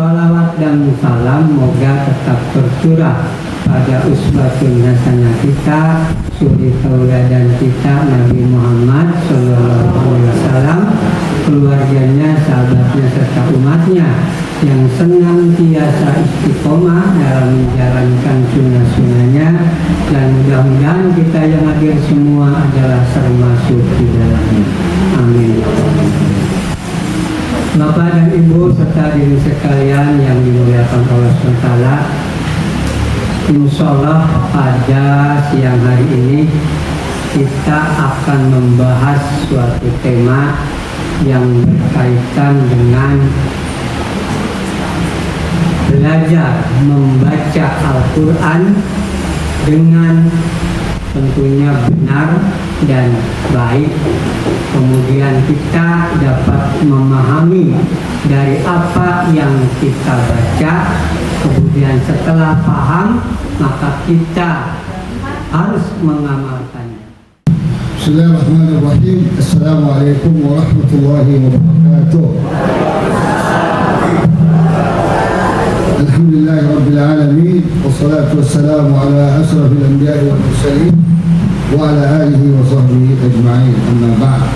Salawat dan salam moga tetap tercurah pada uswatun hasanah kita, suri tauladan kita Nabi Muhammad SAW, keluarganya, sahabatnya serta umatnya yang senantiasa istiqomah dalam menjalankan sunnah-sunnahnya, dan mudah-mudahan kita yang hadir semua adalah termasuk di dalamnya. Amin. Bapak dan Ibu serta diri sekalian yang dimuliakan Allah SWT, insya Allah pada siang hari ini kita akan membahas suatu tema yang berkaitan dengan belajar membaca Al-Quran dengan tentunya benar dan baik, kemudian kita dapat memahami dari apa yang kita baca, kemudian setelah paham maka kita harus mengamalkannya. Bismillahirrahmanirrahim. Assalamualaikum warahmatullahi wabarakatuh. Alhamdulillahirabbil alamin, wassalatu wassalamu ala asrafil anbiya'i wal mursalin wa ala alihi wa sahbihi ajma'in. Amma ba'd.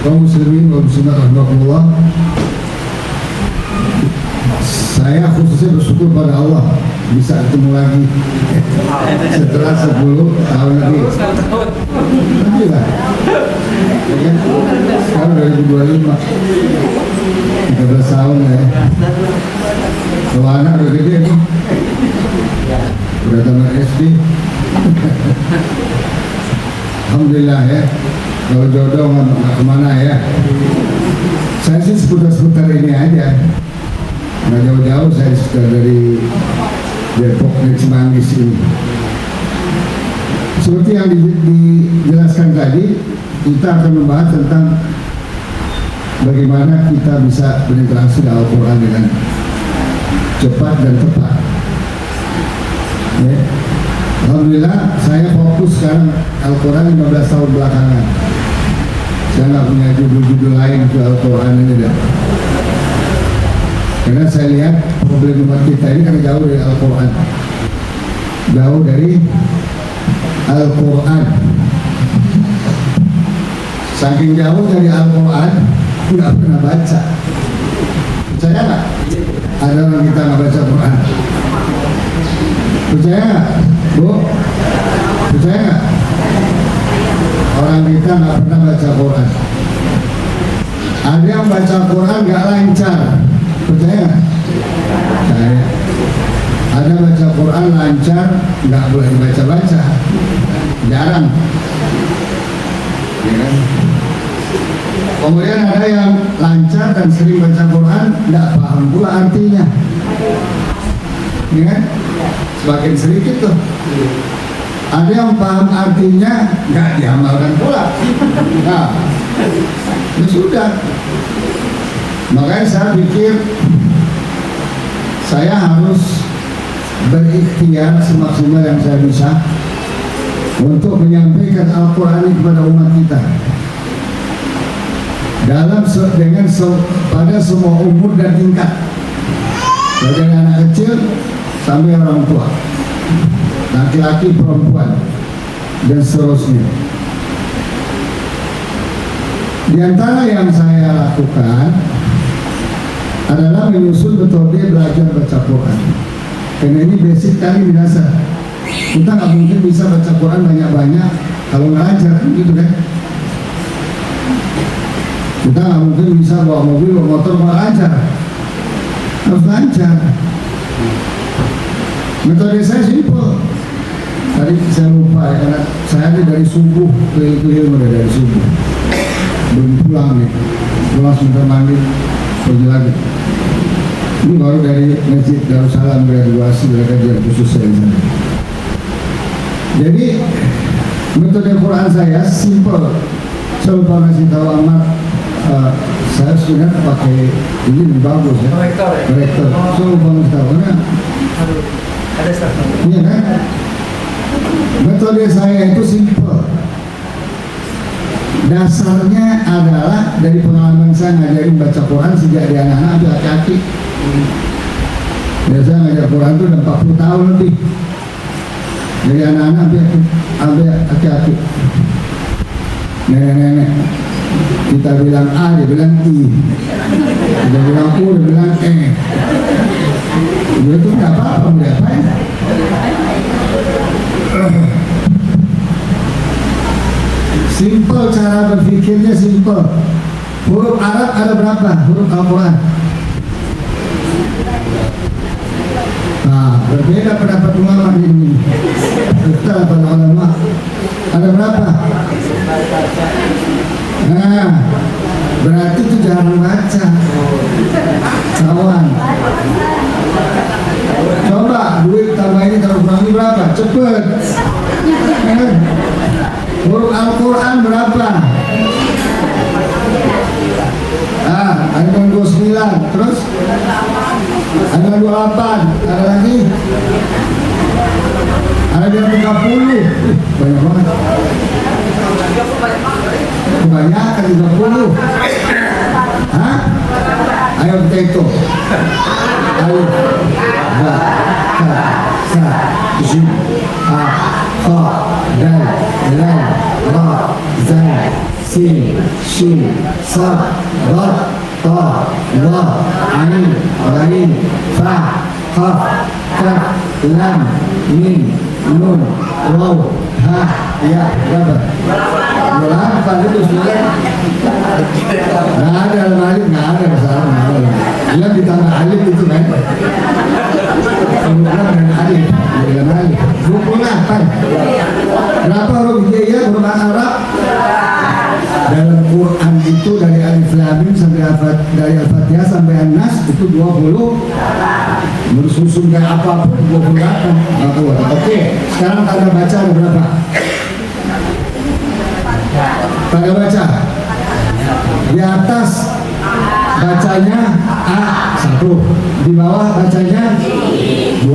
Kaum muslimin wa muslimat rahimakumullah, saya khususnya bersyukur pada Allah bisa ketemu lagi setelah 10 tahun lagi. Alhamdulillah. Ya, sekarang 2025, 13 tahun ya. Kalau anak udah gede nih, udah tamat SD. Alhamdulillah ya. Kalau jodoh nggak kemana ya. Saya sih seputar-seputar ini aja. Nggak jauh-jauh, saya sudah dari Depok dan Cimanggis ini. Seperti yang dijelaskan tadi, kita akan membahas tentang bagaimana kita bisa berinteraksi dengan Al-Quran dengan cepat dan tepat. Ya. Alhamdulillah, saya fokus sekarang Al-Quran 15 tahun belakangan. Saya nggak punya judul-judul lain ke Al-Quran ini dah. Karena saya lihat problem umat kita ini karena jauh dari Al-Quran. Jauh dari Al-Quran. Saking jauh dari Al-Quran, nggak pernah baca. Percaya nggak? Ada orang kita nggak baca Quran. Percaya nggak, Bu? Percaya nggak? Orang kita nggak pernah baca Quran. Ada yang baca Quran nggak lancar. Percaya nggak? Percaya. Ada baca Quran lancar, nggak boleh dibaca-baca. Jarang. Ya kan? Kemudian ada yang lancar dan sering baca Quran, nggak paham pula artinya. Ya kan? Semakin sedikit tuh. Ada yang paham artinya, nggak diamalkan pula. Nah, ya sudah. Makanya saya pikir saya harus berikhtiar semaksimal yang saya bisa untuk menyampaikan Al-Quran kepada umat kita pada semua umur dan tingkat, dari anak kecil sampai orang tua, laki-laki, perempuan, dan seterusnya. Di antara yang saya lakukan adalah menyusun metode belajar baca Quran. Karena ini basic kali dasar. Kita nggak mungkin bisa baca Quran banyak-banyak kalau nggak lancar, gitu kan? Kita nggak mungkin bisa bawa mobil, bawa motor nggak lancar. Harus lancar. Metode saya simpel. Tadi saya lupa ya, karena saya dari subuh ke mulai dari subuh. Belum pulang nih, pulang sebentar mandi, pergi lagi. Ini baru dari Masjid Darussalam graduasi dari kajian khusus saya. Jadi metode Quran saya simple. Saya lupa ngasih tahu Ahmad, saya sebenarnya pakai ini lebih bagus ya. Korektor. Saya lupa ngasih tahu karena ada staff. Iya kan? Metode saya itu simple. Dasarnya adalah dari pengalaman saya ngajarin baca Quran sejak dia anak-anak sampai laki-laki. Biasanya ngajar Quran itu udah 40 tahun lebih. Dari anak-anak sampai laki-laki. Nenek-nenek kita bilang A, dia bilang I. Kita bilang U, dia bilang E. Dia tuh nggak apa-apa, mau diapain? Simple, cara berpikirnya simple. Huruf Arab ada berapa? Huruf Al-Quran. Nah, berbeda pendapat ulama ini. Kita pada ulama ada berapa? Nah, berarti itu jarang baca. Kawan, coba duit tambah ini tambah kurang ini berapa? Cepet. Huruf Al-Quran berapa? Ada 29, terus ada 28, ada lagi, ada yang 30, banyak banget. Kebanyakan 30. Hah? Ayo kita hitung. Ayo. Ba, ta, sa, jim, a, fa, dal, lal, ra, zal, sin, shin, sa, ra, ta, wa, ain, ghain, fa, qaf, kaf, lam, mim, nun, waw, ha, ya, berapa? Berapa itu sudah? Nggak ada alif, nggak ada masalah. Bilang ditambah alif itu kan? Kemudian dengan alif, dengan alif. 28. Berapa huruf hijaiyah, huruf Arab? Dalam Quran itu dari alif lam mim sampai dari Al-Fatihah sampai An-Nas itu 20. Bersusun kayak apapun 28. Oke, sekarang tanda baca ada berapa? Tanda baca di atas bacanya A 1, di bawah bacanya 2.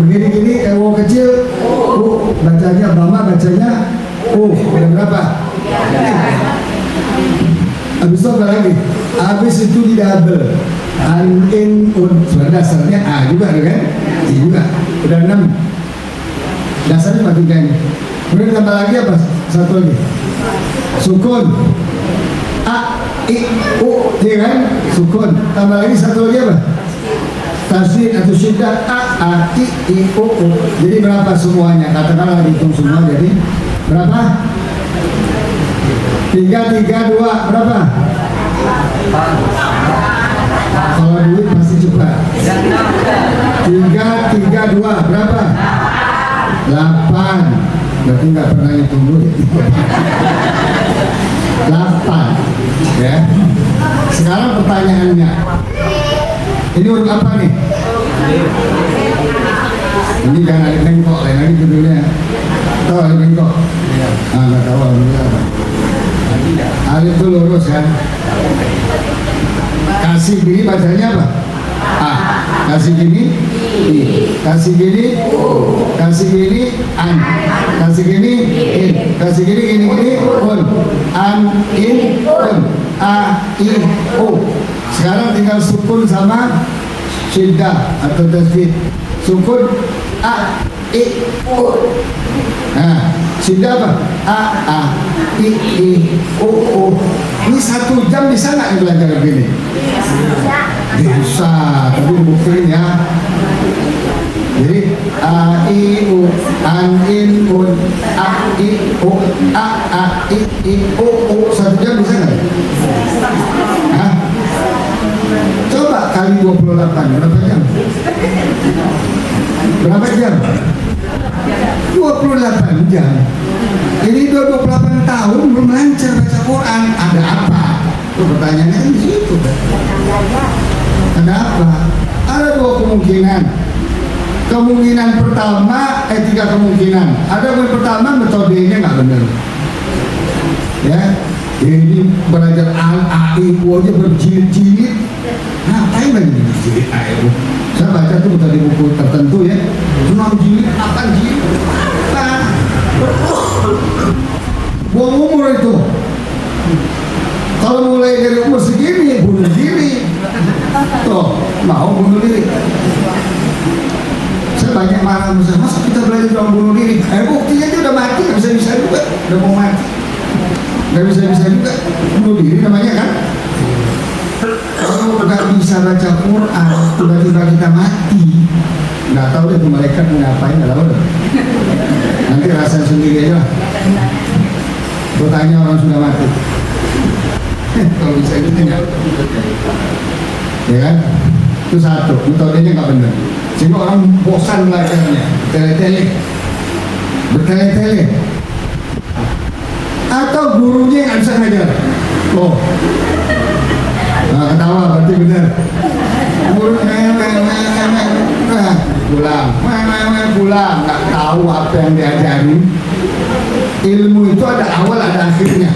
Begini-gini U kecil U bacanya, Bama bacanya U. Ada berapa? Habis itu apa lagi? Habis itu di double an, in, un. Sudah dasarnya A juga kan? I juga. Udah 6. Dasarnya cuma 3 ini. Kemudian tambah lagi apa? Satu lagi. Sukun. A, I, U, ya kan? Sukun. Tambah lagi satu lagi apa? Tasdid atau syiddat. A, I, U, U. Jadi berapa semuanya? Katakanlah dihitung semua jadi berapa? 3, 3, 2. Berapa? Kalau duit pasti cepat. 3, 3, 2. Berapa? 8. Berarti nggak pernah hitung duit. 8. Ya. Sekarang pertanyaannya, ini huruf apa nih? Ini jangan ada bengkok, lain lagi judulnya. Tahu ada bengkok? Nggak tahu alhamdulillah apa. Alif itu lurus kan? Kasih gini bacanya apa? A. Kasih gini I. Kasih gini U. Kasih gini an. Kasih gini in. Kasih gini un. An, in, un. A, I, U. Sekarang tinggal sukun sama syiddah atau tasdid. Sukun A, I, U. Nah, syiddah apa? A, I, U, U. Ini 1 jam bisa nggak belajar begini? Bisa, tapi buktiin ya. Jadi A, I, U, an, in, un. A, I, U, A, I, U, U. 1 jam bisa nggak? Hah? Coba kali 28, berapa jam? Berapa jam? 28 jam. Ini 28 tahun belum lancar baca Quran. Ada apa? Itu pertanyaannya di situ. Ada apa? Ada 2 kemungkinan. Kemungkinan pertama, 3 kemungkinan. Ada yang pertama metodenya nggak benar. Ya, ini belajar A, I, U aja berjilid-jilid. Ngapain lagi berjilid A, I, U? Saya baca tuh di buku tertentu ya. 6 jilid, 8 jilid. Apa? buang umur itu. Kalau mulai dari umur segini, bunuh diri. Tuh, mau bunuh diri. Saya banyak marah, masa kita belajar soal bunuh diri? Buktinya dia udah mati, nggak bisa-bisa juga. Udah mau mati. Nggak bisa-bisa juga. Bunuh diri namanya kan? Kalau nggak bisa baca Quran, tiba-tiba kita mati. Nggak tahu deh tuh malaikat mau ngapain, nggak tahu deh. Nanti rasain sendiri aja. Bertanya orang sudah mati. Kalau bisa itu tinggal. Ya kan? Itu satu, metodenya nggak benar. Sehingga orang bosan belajarnya, tele-tele, bertele-tele. Atau gurunya nggak bisa ngajar. Oh, nah, ketawa berarti benar. Pulang, nggak tahu apa yang diajari. Ilmu itu ada awal, ada akhirnya.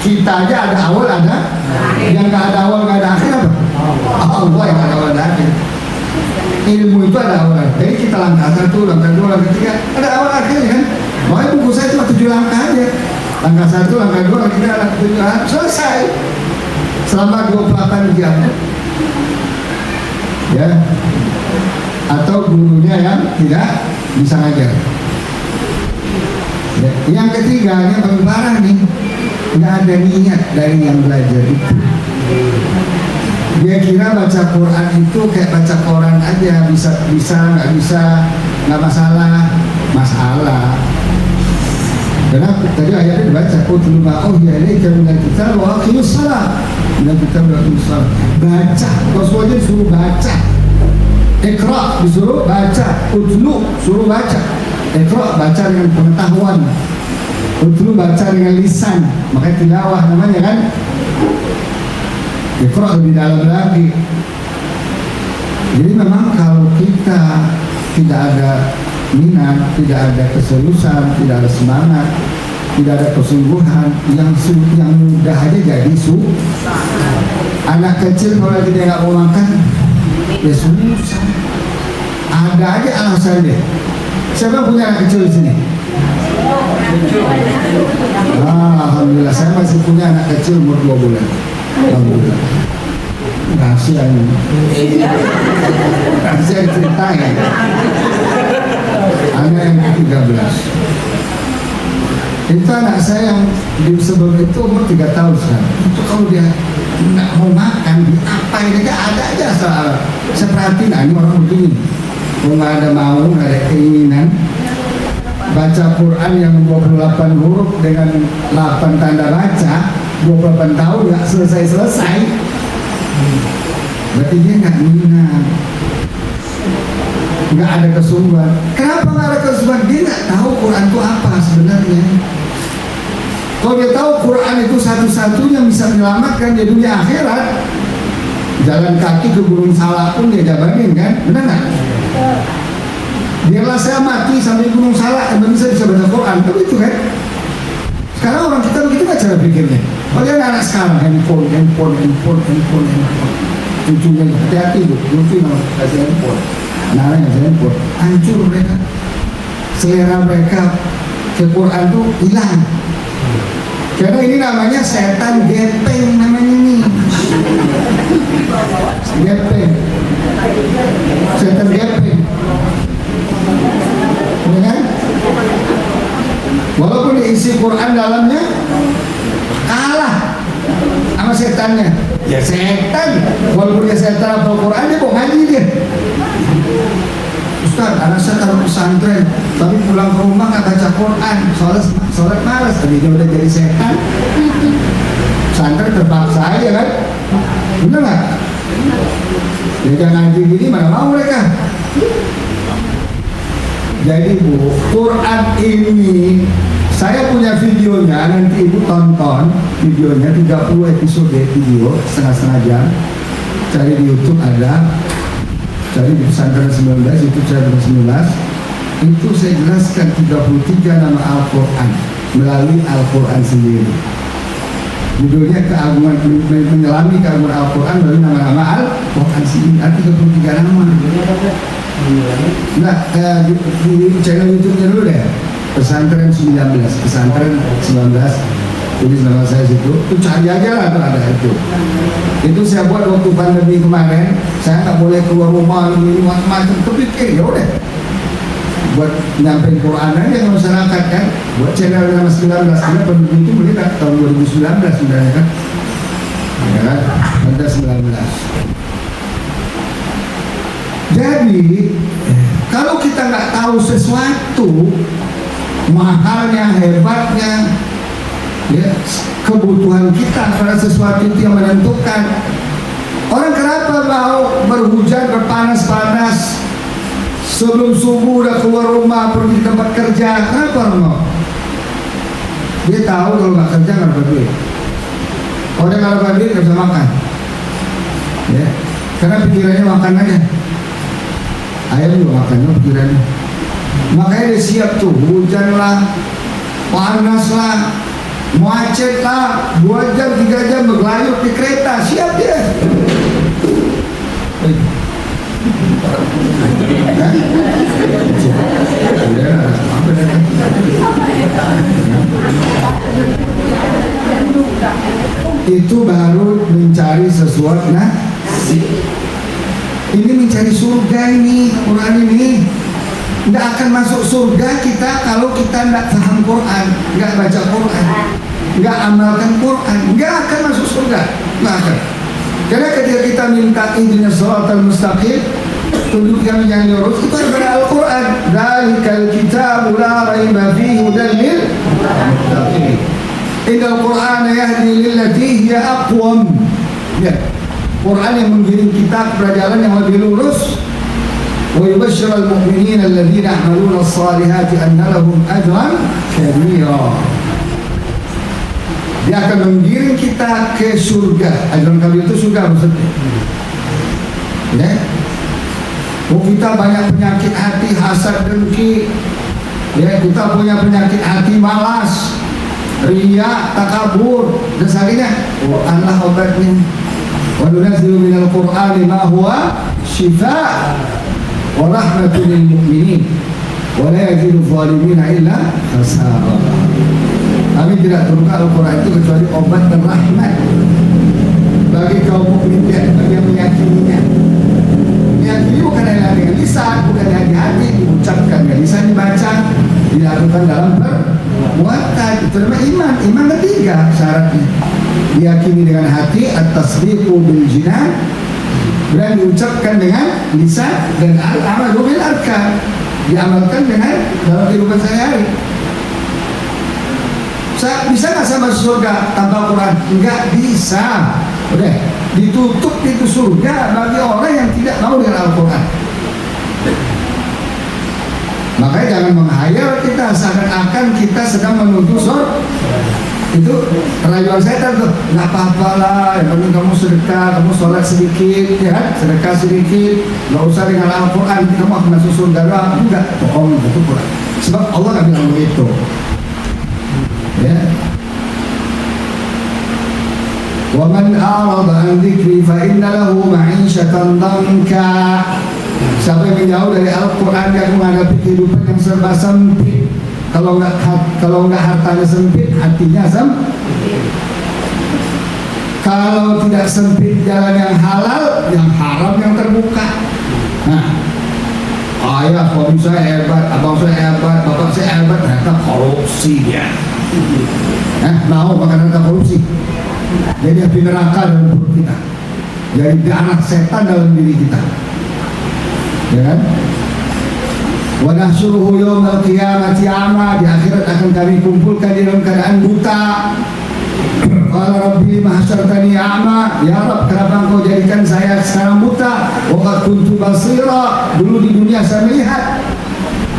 Kita aja ada awal, ada yang nggak ada awal, nggak ada akhir apa? Allah yang ada awal, ada akhir. Ilmu itu ada awal. Jadi kita langkah 1, langkah 2, langkah 3, ada awal akhir kan? Makanya buku saya cuma 7 langkah aja. Langkah 1, langkah 2, langkah 3, langkah 7, selesai. Selama 28 jam. Ya. Atau gurunya yang tidak bisa ngajar. Ya. Yang ketiga, yang paling parah nih, nggak ada niat dari yang belajar itu. Dia kira baca Quran itu kayak baca koran aja, bisa, nggak bisa, nggak masalah. Karena tadi ayatnya dibaca, utlu ma uhiya ilaika minal kitab wa aqimus shalah. Minal kitab wa aqimus shalah. Baca, Rasulullah disuruh baca. Iqra disuruh baca, utlu suruh baca. Iqra baca dengan pengetahuan. Utlu baca dengan lisan, makanya tilawah namanya kan. Iqra lebih dalam lagi. Jadi memang kalau kita tidak ada minat, tidak ada keseriusan, tidak ada semangat, tidak ada kesungguhan, yang mudah aja jadi susah. Anak kecil kalau dia nggak mau makan, ya susah. Ada aja alasannya. Siapa punya anak kecil di sini? Alhamdulillah, saya masih punya anak kecil umur 2 bulan. Alhamdulillah. Rahasia ini. Rahasia ceritain. Anak yang ke-13. Itu anak saya yang sebelum itu umur 3 tahun sekarang. Itu kalau dia nggak mau makan, diapain aja, ada aja soal. Saya perhatiin, ini orang begini. Kalau nggak ada mau, nggak ada keinginan, baca Quran yang 28 huruf dengan 8 tanda baca, 28 tahun nggak selesai-selesai. Berarti dia nggak minat, nggak ada kesungguhan. Kenapa nggak ada kesungguhan? Dia nggak tahu Quran itu apa sebenarnya. Kalau dia tahu Quran itu satu-satunya bisa menyelamatkan di dunia akhirat, jalan kaki ke Gunung Salak pun dia jabanin kan, benar nggak? Biarlah saya mati sampai Gunung Salak, yang bisa baca Quran, tapi itu kan. Sekarang orang kita begitu nggak cara pikirnya. Kalian anak sekarang handphone. Cucunya hati-hati bu, lucu nama kasih handphone. Anak-anak kasih handphone, hancur mereka. Selera mereka ke Quran tuh hilang. Karena ini namanya setan gepeng namanya nih. Gepeng. Setan gepeng. Ya kan? Walaupun diisi Quran dalamnya kalah sama setannya. Ya setan, walaupun dia setan apa Quran dia mau ngaji dia. Ustaz, anak saya taruh pesantren, tapi pulang ke rumah nggak baca Quran, sholat malas, tadi dia udah jadi setan. Pesantren terpaksa aja kan, bener nggak? Dia jangan ngaji gini mana mau mereka. Jadi bu, Quran ini saya punya videonya, nanti ibu tonton videonya 30 episode video setengah jam. Cari di YouTube ada, cari di pesantren 19 itu pesantren 19 itu saya jelaskan 33 nama Al-Quran melalui Al-Quran sendiri. Judulnya keagungan, menyelami keagungan Al-Quran melalui nama-nama Al-Quran sendiri. Ada 33 nama. Nah, di channel YouTube-nya dulu deh. pesantren 19, pesantren 19, tulis nama saya situ, itu cari aja lah tuh ada itu. Itu saya buat waktu pandemi kemarin, saya nggak boleh keluar rumah, ini macam-macam, kepikir ya udah buat nyampein Quran aja ke masyarakat kan, buat channel nama 19, karena pandemi itu mulai tahun 2019 sebenarnya kan, ya kan, ada 19. Jadi kalau kita nggak tahu sesuatu, mahalnya, hebatnya, ya, kebutuhan kita pada sesuatu itu yang menentukan. Orang kenapa mau berhujan, berpanas-panas, sebelum subuh udah keluar rumah pergi tempat kerja? Kenapa orang mau? Dia tahu kalau nggak kerja nggak dapat duit. Orang kalau nggak duit nggak bisa makan, ya, karena pikirannya makan aja. Ayam juga makannya pikirannya. Makanya dia siap tuh, hujan lah, panas lah, macet lah, 2 jam, 3 jam bergelayut di kereta, siap dia. Itu baru mencari sesuatu. Nah, ini mencari surga ini, Quran ini. Nggak akan masuk surga kita kalau kita nggak paham Quran, nggak baca Quran, nggak amalkan Quran, nggak akan masuk surga, nggak akan. Karena ketika kita minta ihdinas shiratal mustaqim, tunjukkan yang lurus, itu adalah Al-Quran. Dzalikal kitabu la raiba fihi hudan lil muttaqin. Innal Qur'ana yahdi lillati hiya aqwam. Ya, Quran yang menggiring kita kepada jalan yang lebih lurus. Wa yubashshirul mu'minina alladziina ya'maluna ash-shalihati anna lahum ajran kabira. Dia akan menggiring kita ke surga. Ajran kabir itu surga maksudnya. Ya. Oh, kita banyak penyakit hati, hasad, dengki. Ya, kita punya penyakit hati, malas, riya, takabur, dan sebagainya. Quran lah obatnya. Wa nunazzilu minal Qur'ani ma huwa shifaa wa rahmatun lil mu'minin wa la yazidu adh-dhalimina illa khasara. Kami tidak turunkan Al-Quran itu kecuali obat dan rahmat bagi kaum mukmin, bagi yang meyakininya. Meyakini bukan hanya dengan lisan, bukan hanya hati, diucapkan dengan lisan, dibaca, dilakukan dalam perbuatan. Itu namanya iman. Iman ketiga syaratnya, diyakini dengan hati, at-tasdiqu bil jinan, dan diucapkan dengan lisan, dan al-amalu bil arkan, diamalkan dengan dalam kehidupan sehari-hari. Bisa nggak sama surga tanpa Quran? Nggak bisa. Udah ditutup itu surga bagi orang yang tidak mau dengan Al-Quran. Makanya jangan menghayal kita seakan-akan kita sedang menuju surga. Itu rayuan setan tuh. Nggak apa-apa lah, yang penting kamu sedekah, kamu sholat sedikit, ya kan? Sedekah sedikit, nggak usah dengan Al-Quran, kamu akan masuk surga. Enggak, bohong itu Quran. Sebab Allah nggak bilang begitu. Ya. Wa man a'rada an dzikri fa inna lahu ma'isyatan dhanka. Siapa yang menjauh dari Al-Quran yang menghadapi kehidupan yang serba sempit. Kalau enggak hartanya sempit, hatinya sempit. Kalau tidak sempit, jalan yang halal, yang haram yang terbuka. Nah, ayah suami saya hebat, abang saya hebat, bapak saya hebat, ternyata korupsi dia. Mau makan harta korupsi, jadi api neraka dalam perut kita, jadi darah setan dalam diri kita, ya kan? Wa nahsyuruhu yaumal qiyamati a'ma, di akhirat akan kami kumpulkan di dalam keadaan buta. Qala rabbi lima hasyartani a'ma, ya Rabb, kenapa engkau jadikan saya sekarang buta? Wa qad kuntu basira, dulu di dunia saya melihat.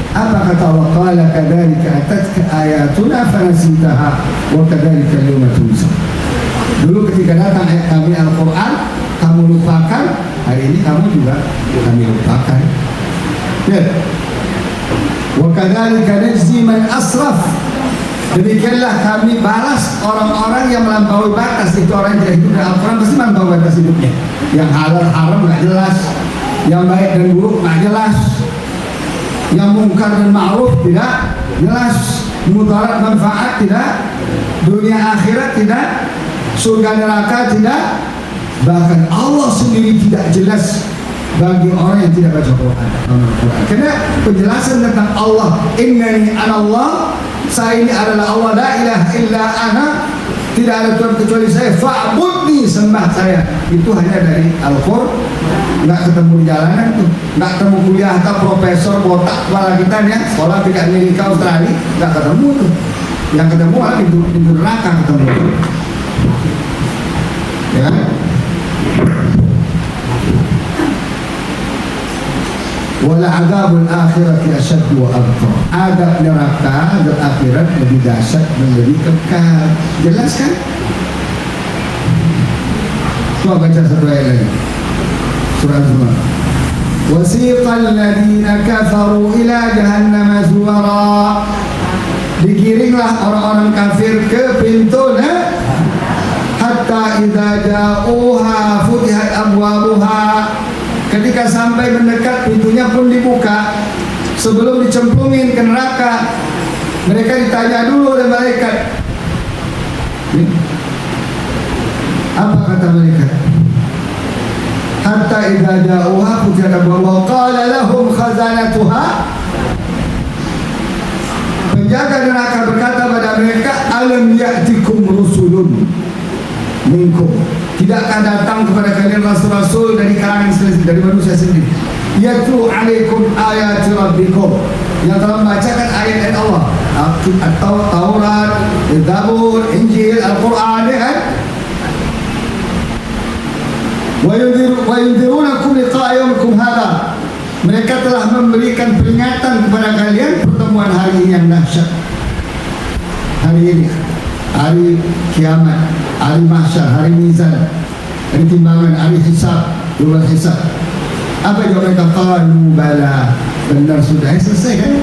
Apa kata Allah? Qala kadzalika atatka ayatuna fanasitaha wa kadzalika al-yawma tunsa. Dulu ketika datang ayat kami Al-Quran, kamu lupakan, hari ini kamu juga kami lupakan. Ya. Wa kadzalika najzi man asraf. Demikianlah kami balas orang-orang yang melampaui batas. Itu orang yang tidak hidup dengan Al-Quran pasti melampaui batas hidupnya. Yang halal haram nggak jelas, yang baik dan buruk nggak jelas. yang mungkar dan ma'ruf tidak jelas, mudarat manfaat tidak, dunia akhirat tidak, surga neraka tidak, bahkan Allah sendiri tidak jelas bagi orang yang tidak baca Quran. Karena penjelasan tentang Allah, innani anallah, saya ini adalah Allah, la ilaha illa ana, tidak ada Tuhan kecuali saya, fa'budni, sembah saya, itu hanya dari Al-Qur'an. Nggak ketemu di jalanan tuh, nggak ketemu kuliah atau profesor botak kepala kita ya, sekolah di Amerika, Australia, nggak ketemu tuh. Yang ketemu adalah pintu neraka ketemu, ya kan? Wala azabul akhirati asyaddu wa abqa. Azab neraka, azab akhirat lebih dahsyat dan lebih kekal. Jelas kan? Coba baca satu ayat lagi. Surah Az-Zumar. Wasiqal ladzina kafaru ila jahannam zuwara. Digiringlah orang-orang kafir ke pintu hatta idza ja'uha futihat abwabuha. Ketika sampai mendekat, pintunya pun dibuka. Sebelum dicemplungin ke neraka, mereka ditanya dulu oleh malaikat. Apa kata malaikat? Hatta idza ja'uha futihat abwabuha qala lahum khazanatuha. Penjaga neraka berkata pada mereka, alam ya'tikum rusulun minkum, tidakkah datang kepada kalian rasul-rasul dari kalangan dari manusia sendiri, yatlu alaikum ayati rabbikum, yang telah membacakan ayat-ayat Allah, atau Taurat, Zabur, Injil, Al-Quran, ya kan? Wa yunzirunakum liqa'a yawmikum hadha, mereka telah memberikan peringatan kepada kalian pertemuan hari ini yang dahsyat. Hari ini, hari kiamat, hari mahsyar, hari mizan, hari timbangan, hari hisab, luar hisab. Apa yang mereka qalu bala, benar sudah selesai kan?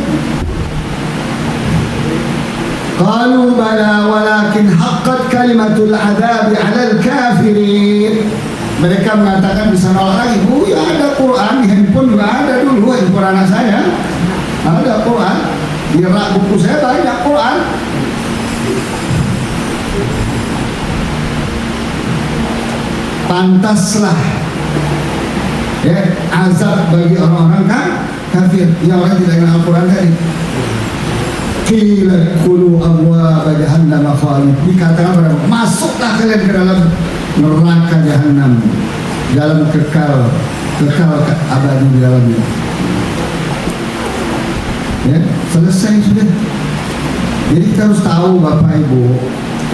Qalu bala walakin haqqat kalimatul adabi 'alal kafirin. Mereka mengatakan bisa nolak lagi. Bu, ya ada Quran, di handphone juga ada dulu, handphone anak saya ada Quran, di rak buku saya banyak Quran. Pantaslah ya azab bagi orang-orang kafir, yang orang tidak kenal Al-Quran tadi. Qila khulu abwaaba jahannam khalid, dikatakan kepada mereka, masuklah kalian ke dalam neraka jahanam, dalam kekal abadi di dalamnya. Ya, selesai sudah. Jadi kita harus tahu Bapak Ibu,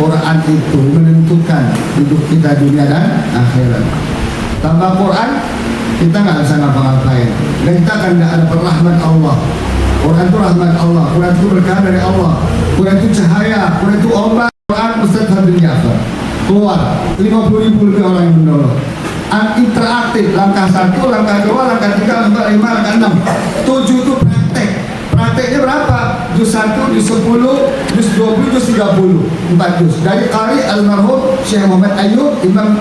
Quran itu menentukan hidup kita dunia dan akhirat. Tanpa Quran kita nggak bisa ngapa-ngapain, dan kita akan nggak ada rahmat Allah. Quran itu rahmat Allah, Quran itu berkah dari Allah, Quran itu cahaya, Quran itu obat. Quran Ustaz Fadil Jafar keluar 50.000 lebih orang yang mendownload. Interaktif, langkah 1, langkah 2, langkah 3, langkah 5, langkah 6, 7 itu praktek. Prakteknya berapa? Juz 1, juz 10, juz 20, juz 30, 4 juz. Dari Qari almarhum Syekh Muhammad Ayyub, Imam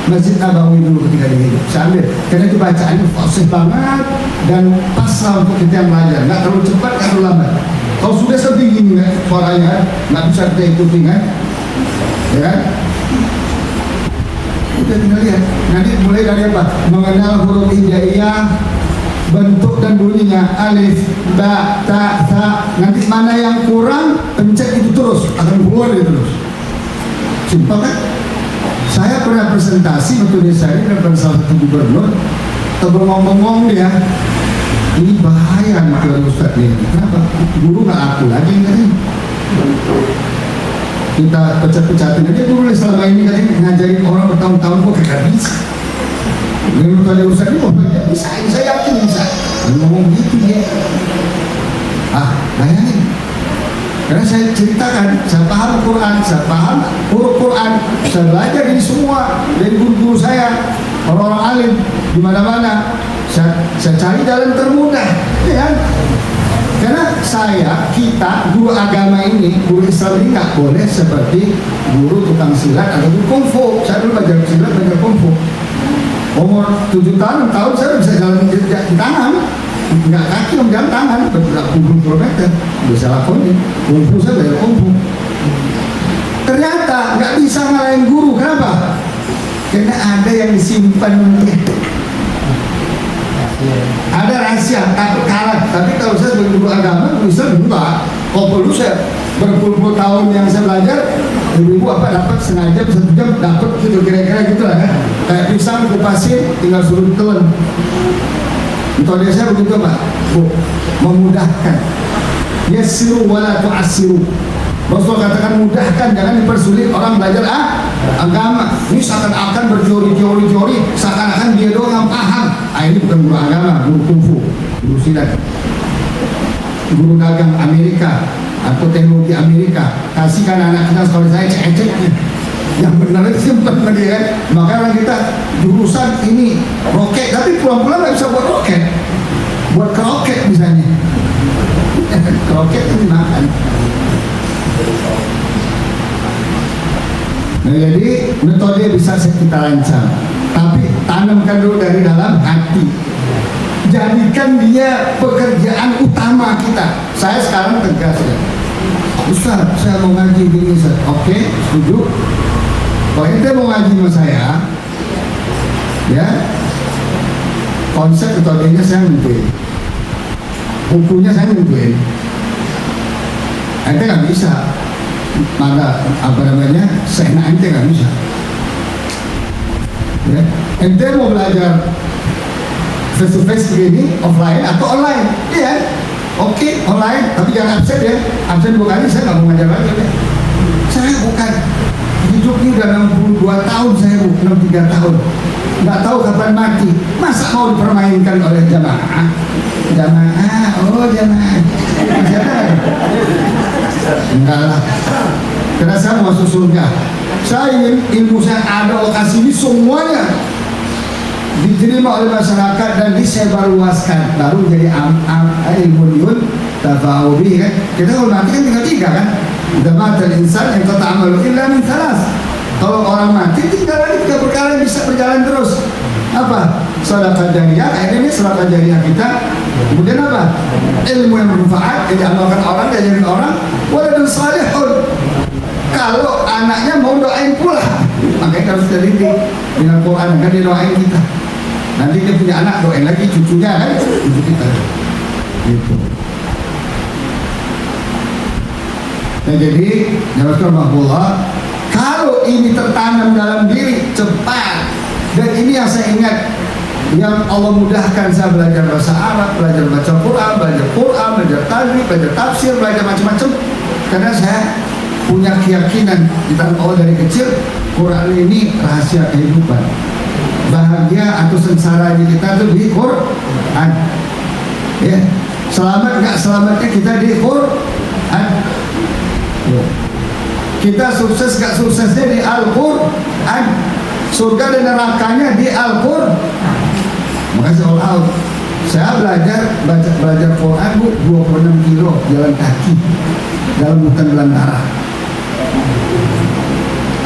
Masjid Nabawi dulu ketika dia hidup. Saya ambil, karena itu bacaannya fasih banget dan pasrah untuk kita yang belajar. Nggak terlalu cepat, nggak terlalu lambat. Kalau sudah setinggi ini kan, suaranya nggak bisa kita ikuti kan, ya kan? Kita tinggal lihat. Nanti mulai dari apa? Mengenal huruf hijaiyah, bentuk dan bunyinya, alif, ba, ta, tha. Nanti mana yang kurang, pencet itu terus, akan keluar itu terus. Simpel kan? Saya pernah presentasi waktu di saya dengan salah satu gubernur, tergomong-gomong dia, ini bahaya nih kalau Ustadz ini. Kenapa? Guru nggak aku lagi katanya. Kita pecat-pecatin aja guru selama ini katanya ngajarin orang bertahun-tahun kok gak bisa. Menurut ada Ustadz ini, oh bisa, saya yakin bisa. Ngomong gitu dia. Bayangin. Karena saya ceritakan, saya paham Quran, saya paham huruf Quran, saya belajar ini semua dari guru-guru saya, orang-orang alim di mana-mana. Saya cari jalan termudah, ya kan? Karena kita guru agama ini, guru Islam ini nggak boleh seperti guru tukang silat atau guru kungfu. Saya dulu belajar silat, belajar kungfu. Umur 7 tahun, 6 tahun saya bisa jalan di tangan. nggak kaki om, jalan tangan bergerak puluh kilometer bisa lakonin. Kungfu saya belajar kungfu. Ternyata nggak bisa ngalahin guru. Kenapa? Karena ada yang disimpan. Ada rahasia, takut kalah. Tapi kalau saya sebagai guru agama bisa enggak. Kalau perlu saya berpuluh-puluh tahun yang saya belajar, ibu-ibu apa dapat setengah jam, 1 jam dapat gitu, kira-kira gitu lah kan. Kayak pisang kupasin tinggal suruh ditelan. Metode saya begitu Pak, Bu, memudahkan. Yassiru wala tu'assiru. Rasulullah katakan mudahkan, jangan dipersulit orang belajar agama. Ini seakan-akan berteori-teori, seakan-akan dia doang yang paham. Ini bukan guru agama, guru kungfu, guru silat, guru dagang Amerika atau teknologi Amerika. Kasihkan anak kita sekolah saya cek-ceknya. Yang benar itu simpan tadi kan. Maka orang kita jurusan ini roket, tapi pulang-pulang nggak bisa buat roket, buat kroket misalnya. Kroket itu dimakan. Nah, jadi metode bisa kita rancang, tapi tanamkan dulu dari dalam hati. Jadikan dia pekerjaan utama kita. Saya sekarang tegas ya, Ustaz, saya mau ngaji gini Ustaz. Oke, setuju. Kalau ente mau ngaji sama saya, ya konsep metodenya saya nentuin, bukunya saya nentuin. Ente nggak bisa, mana apa namanya, seenak ente nggak bisa. Ya. Ente mau belajar face to face begini, offline atau online, iya. Oke, online, tapi jangan absen ya. Absen 2 kali saya nggak mau ngajar lagi ya. Saya bukan hidup ini udah 62 tahun, saya 63 tahun, nggak tahu kapan mati. Masa mau dipermainkan oleh jamaah? Oh jamaah. Enggak lah. Karena saya mau masuk surga. Saya ingin ilmu saya ada lokasi ini semuanya diterima oleh masyarakat dan disebarluaskan, baru jadi ilmun tafa'ubi kan. Kita kalau mati kan tinggal 3 kan. Udah mati insan yang kata amalu illa min salas. Kalau orang mati tinggal lagi 3 perkara yang bisa berjalan terus. Apa? Sedekah jariyah, ini sedekah jariyah kita. Kemudian apa? Ilmu yang bermanfaat, yang diamalkan orang, diajarin orang. Waladun salihun. Kalau anaknya mau doain pula, makanya harus teliti dengan Quran, kan dia doain kita. Nanti dia punya anak, doain lagi cucunya kan, cucu kita. Gitu. Nah, jadi Jazakumullah, kalau ini tertanam dalam diri cepat, dan ini yang saya ingat, yang Allah mudahkan saya belajar bahasa Arab, belajar baca Quran, belajar tajwid, belajar tafsir, belajar macam-macam, karena saya punya keyakinan di dalam Allah dari kecil, Quran ini rahasia kehidupan. Bahagia atau sengsara kita itu di Quran. Ya, selamat nggak selamatnya kita di Quran. Ya. Kita sukses nggak suksesnya di Al-Quran. Surga dan nerakanya di Al-Quran. Makasih Allah. Saya belajar Quran Bu 26 kilo jalan kaki dalam hutan belantara.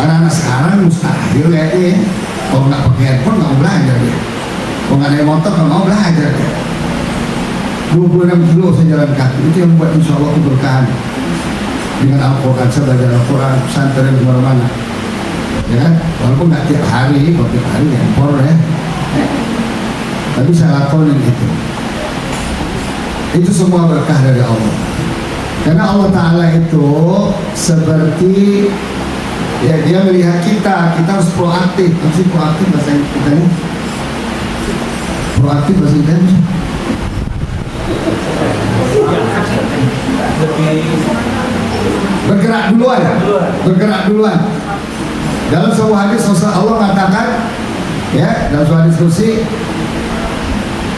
Anak-anak sekarang mustahil kayaknya. Kalau nggak pakai handphone nggak mau belajar dia. Kalau nggak ada motor nggak mau belajar dia. 26 kilo saya jalan kaki, itu yang membuat insya Allah keberkahan. Dengan Al-Quran, saya belajar Al-Quran pesantren di mana-mana. Ya kan? Walaupun nggak tiap hari, kalau tiap hari handphone ya. Tapi saya lakonin itu. Itu semua berkah dari Allah. Karena Allah Ta'ala itu seperti ya, dia melihat kita harus proaktif. Masih proaktif bahasa kita ini. Proaktif bahasa kita ini. Bergerak duluan. Dalam sebuah hadis Allah mengatakan, ya, dalam sebuah diskusi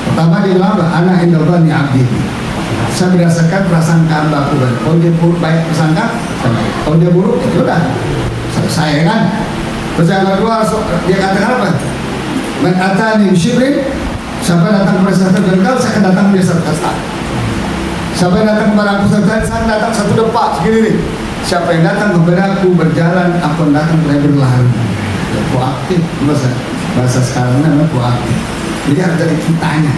pertama dia bilang, ana indallah ni abdi. Saya berdasarkan prasangka hambaku. Kalau dia buruk baik prasangka, kalau dia buruk ya sudah selesai kan. Terus yang kedua dia katakan apa? Man atani bisyibrin, siapa datang kepada saya jengkal, saya akan datang dia serta. Siapa yang datang kepada aku serta, saya datang 1 depak segini nih. Siapa yang datang kepada aku berjalan, aku datang kepada berlari. Ya, proaktif, bahasa sekarang namanya proaktif. Jadi harus dari kitanya.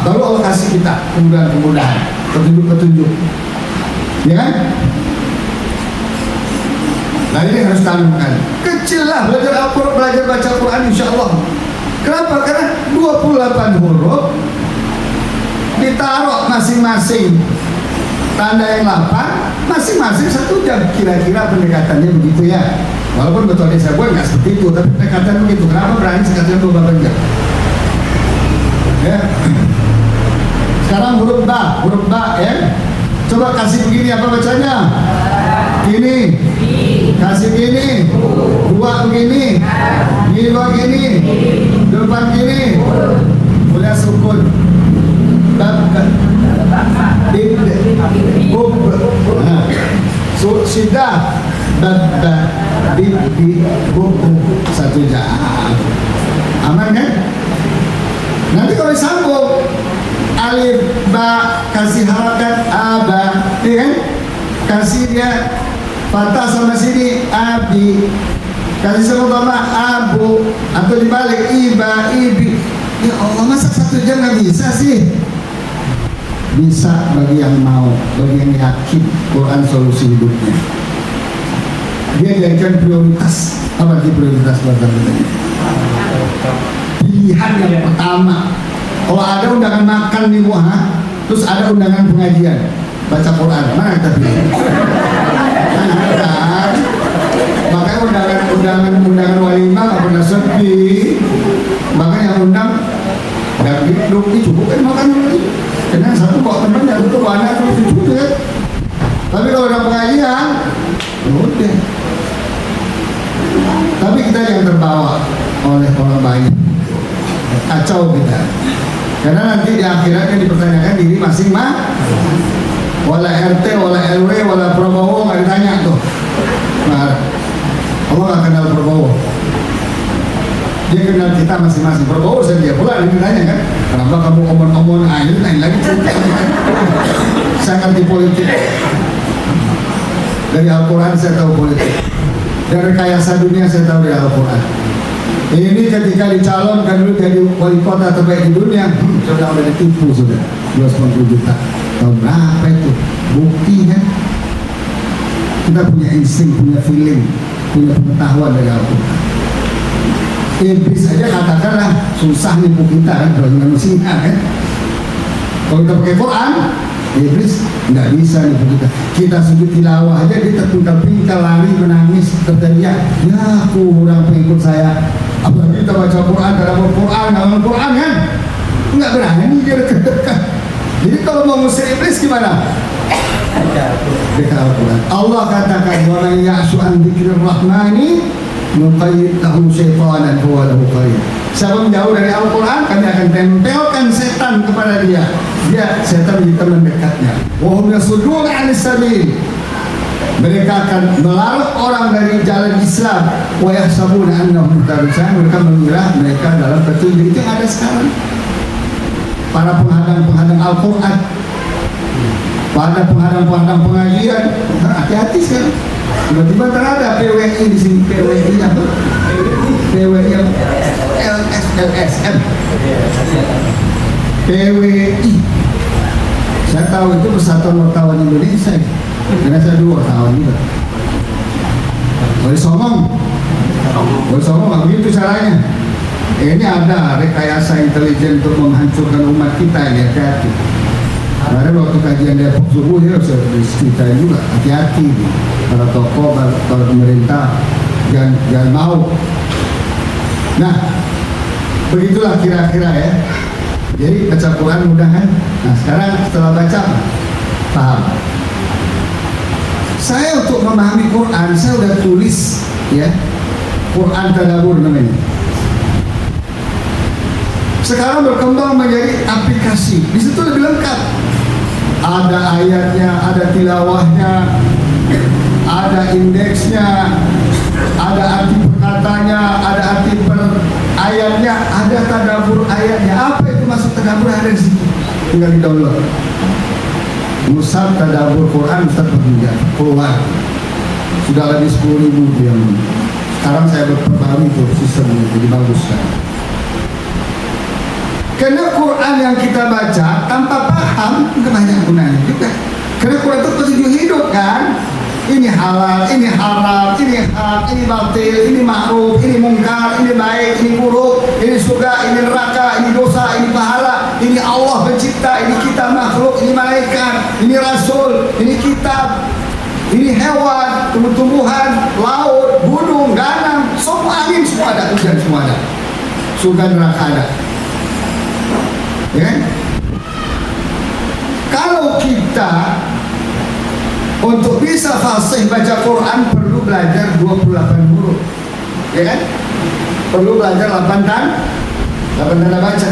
Baru Allah kasih kita kemudahan-kemudahan, petunjuk-petunjuk, ya kan? Nah ini harus tanamkan. Kecil lah belajar Al-Quran, belajar baca Quran, insya Allah. Kenapa? Karena 28 huruf ditaruh masing-masing tanda yang 8, masing-masing 1 jam. Kira-kira pendekatannya begitu ya. Walaupun betul saya buat nggak seperti itu, tapi pendekatan begitu. Kenapa berani sekalian 28 jam? Ya. Sekarang huruf ba ya. Coba kasih begini apa bacanya? Gini. Kasih gini. 2 begini. Gini 2 gini. 4 gini. Mulai sukun. Sudah di 1 jam. Aman kan? Nanti kalau disambung alif ba kasih harakat aba, ya kan? Kasih dia patah sama sini abi, kasih sama mama abu, atau dibalik iba ibi. Ya Allah, masa 1 jam nggak bisa sih? Bisa bagi yang mau, bagi yang yakin Quran solusi hidupnya. Dia jadikan prioritas. Apa sih prioritas buat kita? Pilihan yang pertama. Kalau ada undangan makan di Wah, terus ada undangan pengajian baca Quran, mana kita pilih? Makanya undangan walimah nggak pernah sepi. Makanya yang undang dan hidup cukup kan makan dulu. Karena satu kok teman yang itu banyak terus cukup ya. Tapi kalau ada pengajian, udah. Tapi kita yang terbawa oleh orang banyak. Kacau kita. Karena nanti di akhiratnya dipertanyakan diri masing-masing. Wala RT, wala RW, wala Prabowo nggak ditanya tuh. Nah, Allah nggak kenal Prabowo. Dia kenal kita masing-masing. Prabowo saja pula ditanya kan. Kenapa kamu omong-omong air lain lagi? Saya ngerti politik. Dari Al-Quran saya tahu politik. Dari rekayasa dunia saya tahu dari Al-Quran. Ini ketika dicalonkan dulu jadi wali kota terbaik di dunia, sudah ditipu sudah 250 juta. Tahun berapa itu? Bukti kan? Kita punya insting, punya feeling, punya pengetahuan dari Al-Quran. Iblis saja katakanlah susah nipu kita kan, kalau manusia kan. Kalau kita pakai Quran, Iblis nggak bisa nipu kita. Kita sujud tilawah aja dia terpingkal-pingkal, lari, menangis, terteriak, ya aku orang pengikut saya. Apalagi kita baca Quran dalam Al-Quran kan, nggak berani dia dekat-dekat. Jadi kalau mau ngusir iblis gimana? Dekat Al-Quran. Allah katakan wa man ya'shu an dzikrir rahmani nuqayyid lahu syaitanan huwa lahu qarin. Siapa menjauh dari Al-Quran, kami akan tempelkan setan kepada dia. Dia setan menjadi teman dekatnya. Wa hum yasudduna 'anis sabil. Mereka akan melarang orang dari jalan Islam. Wa yahsabuna annahum muhtadun. Mereka mengira mereka dalam petunjuk. Itu yang ada sekarang. Para penghadang-penghadang Al-Quran, para penghadang-penghadang pengajian, hati-hati sekarang. Tiba-tiba terada PWI di sini, PWI apa? PWI LSM, PWI. Saya tahu itu Persatuan Wartawan Indonesia. Karena saya dulu wartawan juga. Boleh somong nggak begitu caranya. Ini ada rekayasa intelijen untuk menghancurkan umat kita ini, hati-hati. Kemarin waktu kajian Depok subuh dia harus diceritain juga, hati-hati para tokoh, para pemerintah jangan mau. Nah, begitulah kira-kira ya. Jadi baca Quran mudah kan? Nah sekarang setelah baca paham. Saya untuk memahami Quran, saya udah tulis ya, Quran Tadabbur namanya. Sekarang berkembang menjadi aplikasi. Di situ lebih lengkap. Ada ayatnya, ada tilawahnya, ada indeksnya, ada arti perkatanya, ada arti per ayatnya, ada tadabbur ayatnya. Apa itu maksud tadabbur, ada di situ. Tinggal di-download. Musab tadabbur Quran Ustaz Perhujat keluar. Sudah lebih 10.000 yang. Sekarang saya berperbarui itu sistemnya, jadi bagus kan. Karena Quran yang kita baca tanpa paham nggak banyak gunanya juga. Karena Quran itu petunjuk hidup kan. Ini halal, ini haram, ini hak, ini batil, ini ma'ruf, ini mungkar, ini baik, ini buruk, ini surga, ini neraka, ini dosa, ini pahala, ini Allah pencipta, ini kita makhluk, ini malaikat, ini rasul, ini kitab, ini hewan, tumbuh-tumbuhan, laut, gunung, ganang, semua angin semua ada, hujan semua ada, surga neraka ada. Ya kan? Kalau kita untuk bisa fasih baca Quran perlu belajar 28 huruf, ya kan? Perlu belajar 8 tanda baca.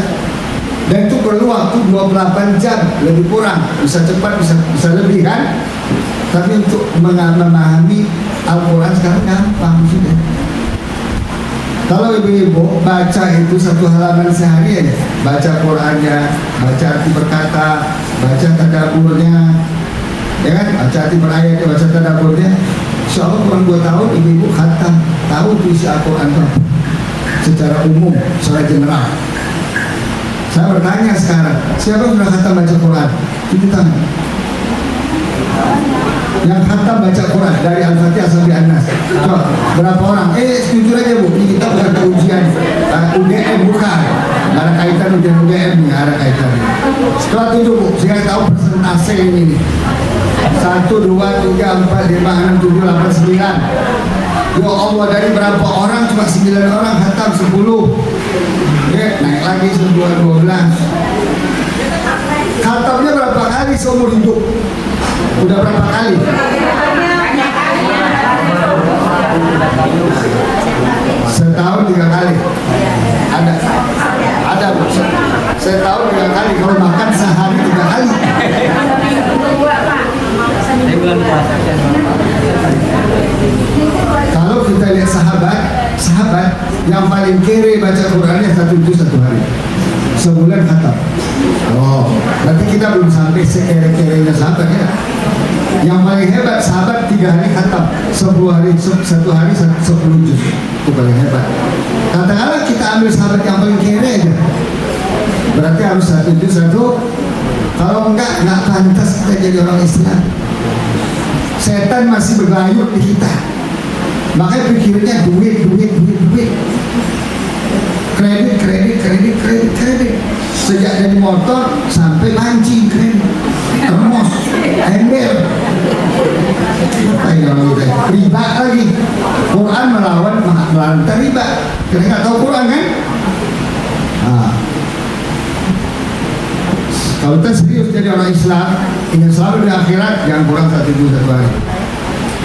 Dan itu perlu waktu 28 jam, lebih kurang, bisa cepat, bisa lebih kan? Tapi untuk memahami Al-Quran sekarang gampang sudah. Kalau ibu-ibu baca itu 1 halaman sehari aja, baca Qurannya, baca arti berkata, baca tadaburnya, ya kan? Baca arti berayatnya, baca tadaburnya, insya Allah kurang 2 tahun ibu-ibu khatam, tahu isi Al-Quran itu secara umum, secara general. Saya bertanya sekarang, siapa yang sudah khatam baca Quran? Cuci tangan. Yang khatam baca Quran dari Al-Fatihah sampai An-Nas. Coba, berapa orang? Jujur aja Bu, ini kita bukan ujian UGM, bukan. Nggak ada kaitan ujian UGM, nggak ada kaitan. Setelah 7 Bu, saya tahu persentase ini nih. 1, 2, 3, 4, 5, 6, 7, 8, 9. Ya Allah, dari berapa orang? Cuma 9 orang khatam 10. Ya, naik lagi 12. Khatamnya berapa kali seumur hidup? Udah berapa kali? Setahun 3 kali. Ada Bu. Setahun 3 kali. Kalau makan sehari 3 kali. Kalau kita lihat sahabat yang paling kere baca Qurannya 1 juz 1 hari, sebulan khatam. Oh, berarti kita belum sampai sekere-kerenya sahabat ya. Yang paling hebat sahabat 3 hari khatam, 10 hari 1 hari 10 juz, itu paling hebat. Katakanlah kita ambil sahabat yang paling kere aja, berarti harus 1 juz 1. Kalau enggak pantas kita jadi orang Islam. Setan masih berlayut di kita, makanya pikirnya duit. Kredit. Sejak dari motor sampai mancing kredit, termos, ember, riba lagi. Quran melawan riba. Kita nggak tahu Quran kan? Nah, kalau kita serius jadi orang Islam, ingin selalu di akhirat, jangan kurang 1 juz 1 hari.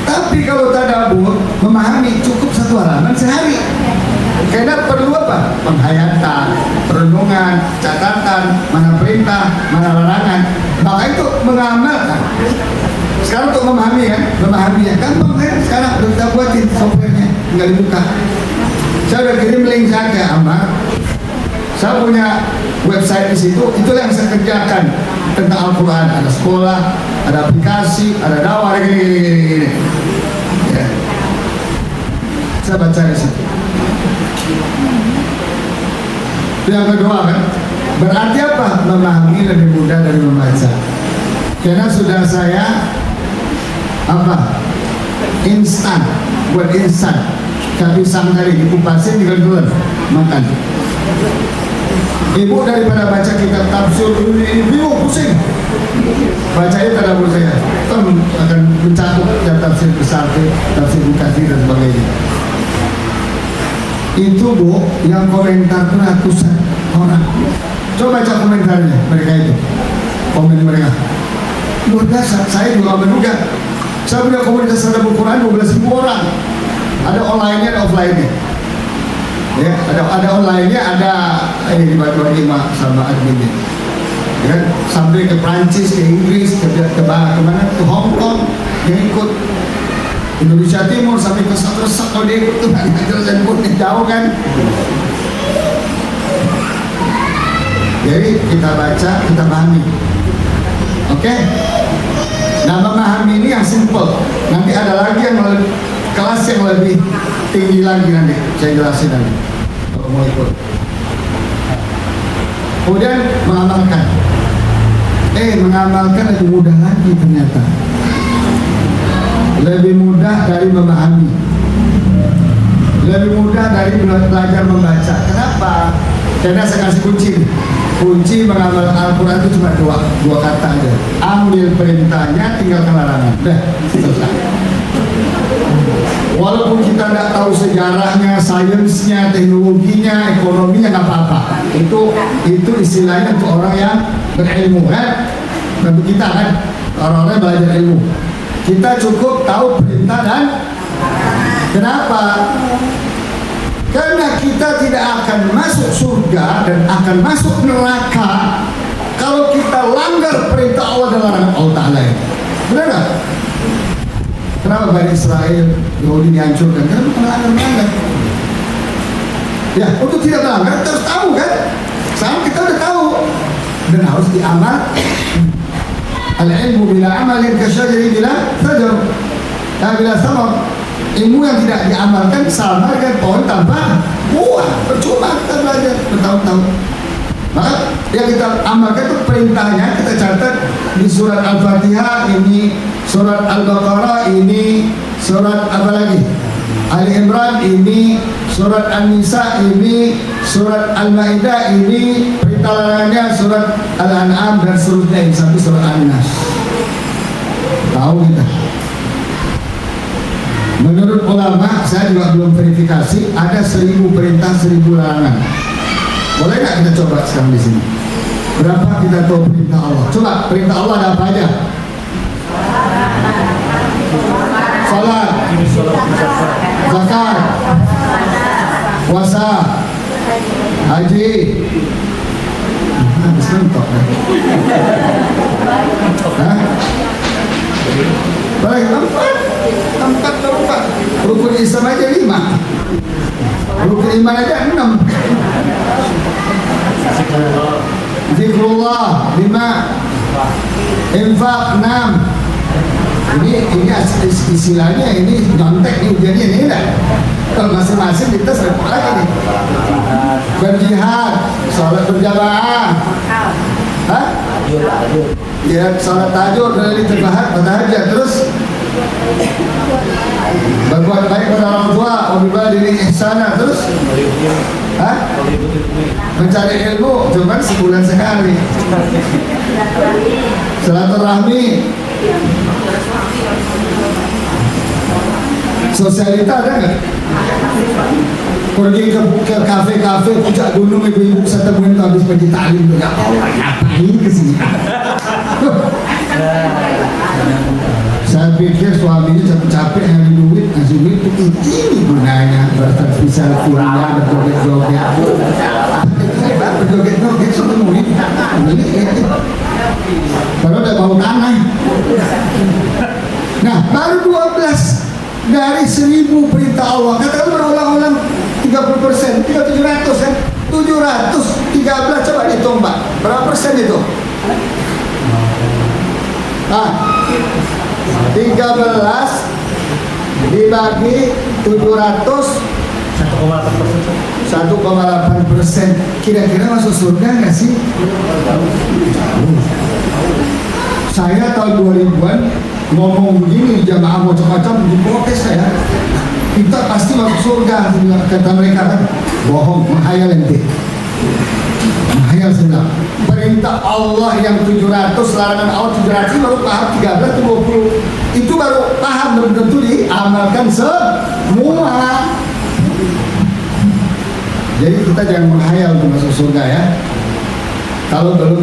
Tapi kalau tadabbur, memahami cukup 1 halaman sehari. Karena perlu apa? Penghayatan, perenungan, catatan, mana perintah, mana larangan. Maka itu mengamalkan. Sekarang untuk memahaminya gampang kan? Sekarang udah kita buatin softwarenya, tinggal dibuka. Saya udah kirim link saya ke Amar. Saya punya website di situ. Itulah yang saya kerjakan tentang Al-Quran. Ada sekolah, ada aplikasi, ada dakwah, gini. Ya. Saya baca di situ. Itu yang kedua kan, berarti apa? Memahami lebih mudah dari membaca. Karena sudah saya instan, buat instan. Kayak pisang tadi dikupasin ditelan makan. Ibu daripada baca kitab tafsir ini bingung, pusing. Bacanya tadabbur saya, akan mencakup tafsir besar, tafsir Bukhari dan sebagainya. Itu Bu, yang komentar ratusan orang. Coba baca komentarnya mereka itu, komen mereka. Luar biasa, saya juga menduga. Saya punya komunitas tadabbur Quran 12.000 orang. Ada online-nya, ada offline-nya. Ya, ada online-nya, ada ini dibantu sama adminnya. Ya kan? Sampai ke Prancis, ke Inggris, ke mana? Ke Hong Kong, dia ikut. Indonesia Timur sampai ke Resek kalau dia ikut tuh dan pun jauh kan. Jadi kita baca, kita pahami. Oke? Nah, memahami ini yang simple. Nanti ada lagi yang kelas yang lebih tinggi lagi nanti. Saya jelasin nanti kalau mau ikut. Kemudian mengamalkan. Mengamalkan lebih mudah lagi ternyata. Lebih mudah dari memahami. Lebih mudah dari belajar membaca. Kenapa? Karena saya kasih kunci. Kunci mengamalkan Al-Quran itu cuma dua kata aja. Ambil perintahnya, tinggalkan larangan. Udah, selesai. Walaupun kita tidak tahu sejarahnya, sainsnya, teknologinya, ekonominya, nggak apa-apa. Itu istilahnya untuk orang yang berilmu kan. Tentu kita kan orang-orang belajar ilmu. Kita cukup tahu perintah dan kenapa? Karena kita tidak akan masuk surga dan akan masuk neraka kalau kita langgar perintah Allah dan larangan Allah Ta'ala. Benar nggak? Kenapa Bani Israel Yahudi dihancurkan? Karena melanggar. Ya, untuk tidak melanggar kita harus tahu kan? Sekarang kita udah tahu dan harus diamal. Al-ilmu bila amalin kasyajari bila sajar, bila samar. Ilmu yang tidak diamalkan sama dengan pohon tanpa buah, percuma kita belajar bertahun-tahun. Maka yang kita amalkan itu perintahnya kita catat di surat Al-Fatihah ini, surat Al-Baqarah ini, surat apa lagi? Ali Imran ini, surat An-Nisa ini, surat Al-Maidah ini, perintah larangannya surat Al-An'am dan seterusnya sampai surat An-Nas. Tahu kita. Menurut ulama, saya juga belum verifikasi, ada 1000 perintah, 1000 larangan. Boleh nggak kita coba sekarang di sini? Berapa kita tahu perintah Allah? Coba perintah Allah ada apa aja? Salat, zakat, puasa, haji. Habis mentok kan? Baik, empat berapa? Rukun Islam aja 5, rukun iman aja 6. Zikrullah 5, infak 6. Ini istilahnya ini nyontek nih ujiannya ini enggak? Kalau masing-masing kita serempet lagi nih. Berjihad, sholat berjamaah. Hah? Ya, sholat tahajud dari terbahat bertahajud terus berbuat baik pada orang tua, wabillahi diri ihsana terus. Hah? Mencari ilmu cuma sebulan sekali. Silaturahmi. Sosialita ada nggak? Pergi ke kafe-kafe puncak gunung ibu-ibu saya temuin habis pergi taklim tuh. Ya Allah, ngapain kesini? Saya pikir suaminya capek-capek nyari duit, ngasih duit ini gunanya bisa kuliah, berjoget-joget. Berjoget-joget setemuin. Baru udah bau tanah. Nah, baru 12 dari 1000 perintah Allah. Katakan berulang-ulang 30%, 700 kan? 713 coba dihitung Pak. Berapa persen itu? Nah, 13 dibagi 700 1,8%. Kira-kira masuk surga nggak sih? Saya tahun 2000-an ngomong begini, jamaah macam-macam diprotes saya. Kita pasti masuk surga, kata mereka kan. Bohong, menghayal ente. Menghayal sedang. Perintah Allah yang 700, larangan Allah 700 baru paham 13 20. Itu baru paham, belum tentu diamalkan semua. Jadi kita jangan menghayal untuk masuk surga ya. Kalau belum,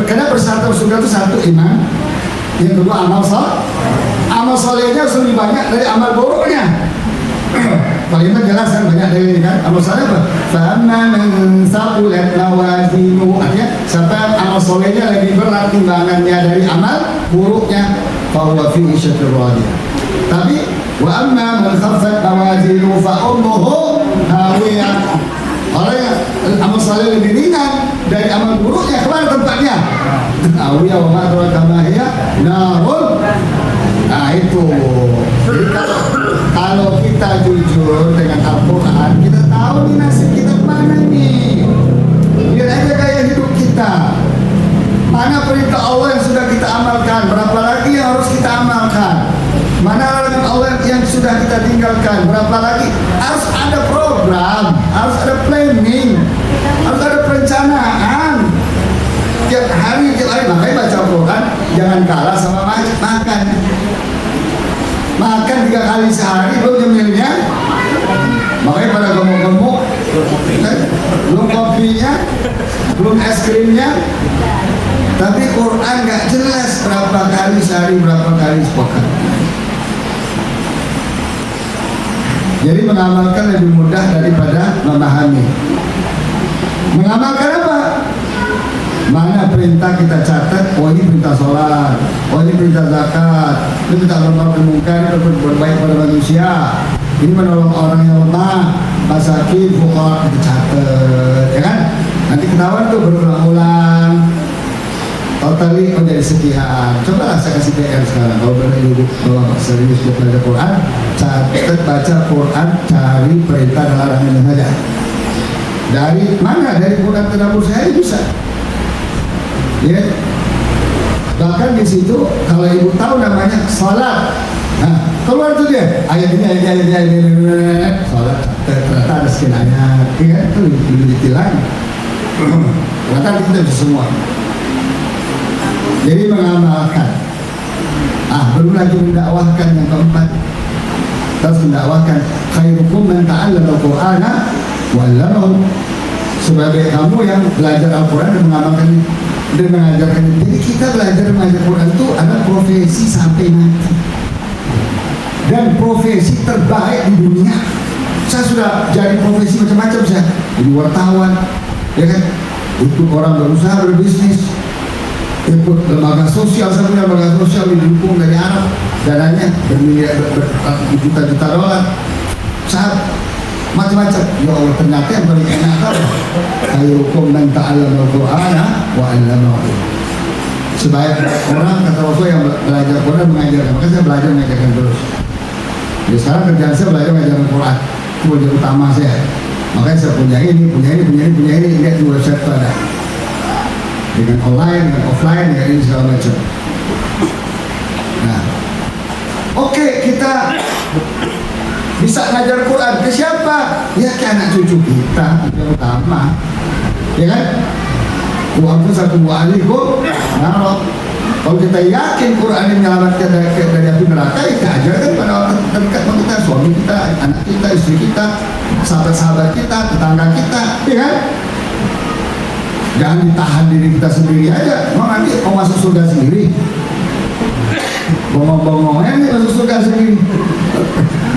karena persyarat surga itu satu iman, yang kedua amal soleh. Amal solehnya harus lebih banyak dari amal buruknya. Kalimat jelas kan, banyak dari ini kan. Amal soleh apa? Fa'amma man saqulat mawazinu. Artinya siapa amal solehnya lebih berat timbangannya dari amal buruknya, fahuwa fi 'ishatir radiyah. Tapi wa amma man khaffat mawazinu fa ummuhu hawiyah. Orang yang amal soleh lebih ringan dari amal buruknya, kemana tempatnya? Hawiyah wa ma adraka ma hiya narun. Nah itu. Jadi kalau kita jujur dengan Al-Quran, kita tahu nih nasib kita kemana nih. Lihat aja gaya hidup kita? Mana perintah Allah yang sudah kita amalkan? Berapa lagi yang harus kita amalkan? Mana larangan Allah yang sudah kita tinggalkan? Berapa lagi? Harus ada program, harus ada planning, harus ada perencanaan. Tiap hari, makanya baca Quran jangan kalah sama makan. Makan 3 kali sehari belum nyemilnya. Makanya pada gemuk-gemuk, belum kopinya, belum es krimnya. Tapi Quran gak jelas berapa kali sehari, berapa kali sepekan. Jadi mengamalkan lebih mudah daripada memahami. Mengamalkan apa? Mana perintah kita catat, oh ini perintah sholat, oh ini perintah zakat, ini perintah ma'ruf munkar, berbuat baik pada manusia, ini menolong orang yang lemah, masakin, fuqara, kita catat, ya kan? Nanti ketahuan tuh berulang-ulang. Totally menjadi sekian. Coba saya kasih PR sekarang. Kalau benar ibu bawa serius untuk belajar Quran, catat baca Quran, cari perintah dan larangan yang ada. Dari mana? Dari Quran tadabbur saya bisa. Ya. Bahkan di situ kalau ibu tahu namanya salat. Nah, keluar tuh dia. Ayat ini. Salat. Ternyata ada sekian ayat. Iya, itu lebih ditilang. Ternyata kita bisa semua. Jadi mengamalkan. Belum lagi mendakwahkan yang keempat. Terus mendakwahkan khairukum man ta'allama al-Qur'ana wa 'allamahu. Sebagai kamu yang belajar Al-Quran dan mengamalkan dan mengajarkan. Jadi kita belajar mengajar Quran itu adalah profesi sampai mati. Dan profesi terbaik di dunia. Saya sudah jadi profesi macam-macam, saya jadi wartawan, ya kan, ikut orang berusaha berbisnis, ikut lembaga sosial, saya punya lembaga sosial didukung dari Arab, dananya bermiliar juta-juta dolar, saat macam-macam. Ya Allah, ternyata yang paling enak tahu khairukum man ta'allama al-Qur'ana wa 'allamahu. Sebaik orang kata Rasul yang belajar Quran mengajarkan. Maka saya belajar mengajarkan terus. Jadi sekarang kerjaan saya belajar mengajarkan Quran. Itu wajib utama saya. Makanya saya punya ini. Lihat di website itu ada. Dengan online, dengan offline, dengan ini segala macam. Nah, oke, kita bisa ngajar Quran ke siapa? Ya ke anak cucu kita yang utama, ya kan? Waktu satu ahliku, nah, kalau kita yakin Quran ini menyelamatkan dari api neraka, kita ajarkan pada orang terdekat kita, suami kita, anak kita, istri kita, sahabat-sahabat kita, tetangga kita, ya kan? Jangan ditahan diri kita sendiri aja. Mau nanti mau masuk surga sendiri? Bongong-bongongnya nih masuk surga sendiri.